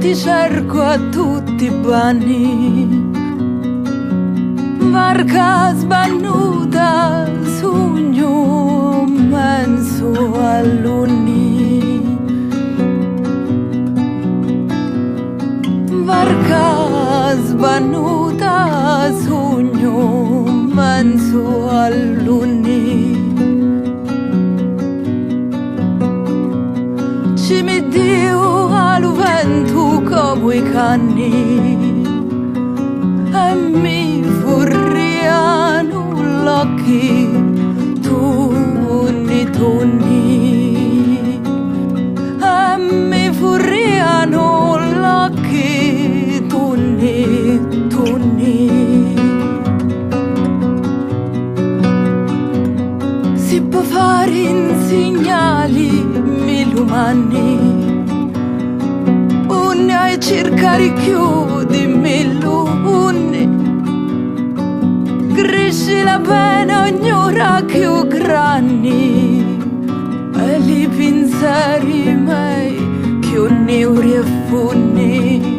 ti cerco a tutti i bagni. Barca sbannuta, sogno immenso all'uni. Barca sbannuta, sogno immenso all'uni. Ci mi dio al vento come i cani e mi furriano l'occhi tunni tunni e mi furriano l'occhi tunni tunni. Si può fare in segnali umani, unne e cercare più di milluni. Cresce la pena ognora più grandi e li pensieri miei più neuri e funni.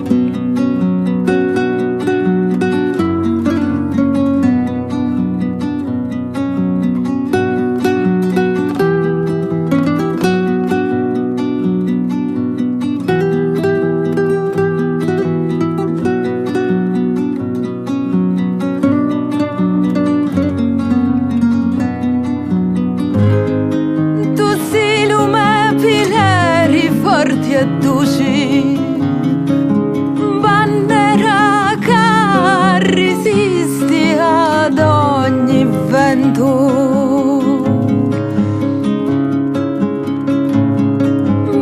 E duci bandera che resisti ad ogni vento,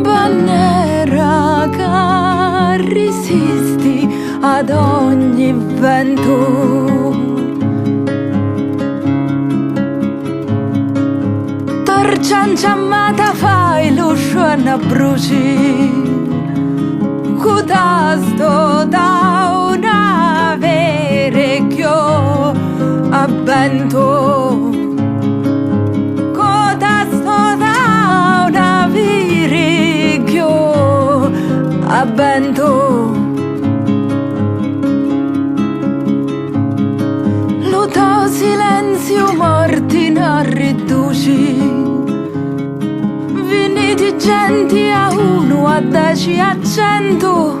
bandera che resisti ad ogni vento. Torcianciamata fai lo scena bruci, codasto da una verecchio a vento, codasto da una verecchio a vento. Lo tuo silenzio morti non riduci, di gente a uno, a 10, a 100.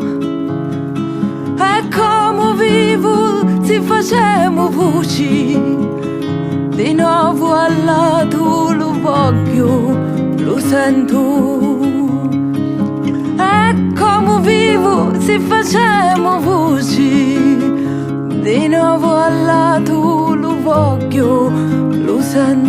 E come vivo si facciamo voci, di nuovo al lato lo voglio, lo sento. E come vivo si facciamo voci, di nuovo al lato lo voglio, lo sento.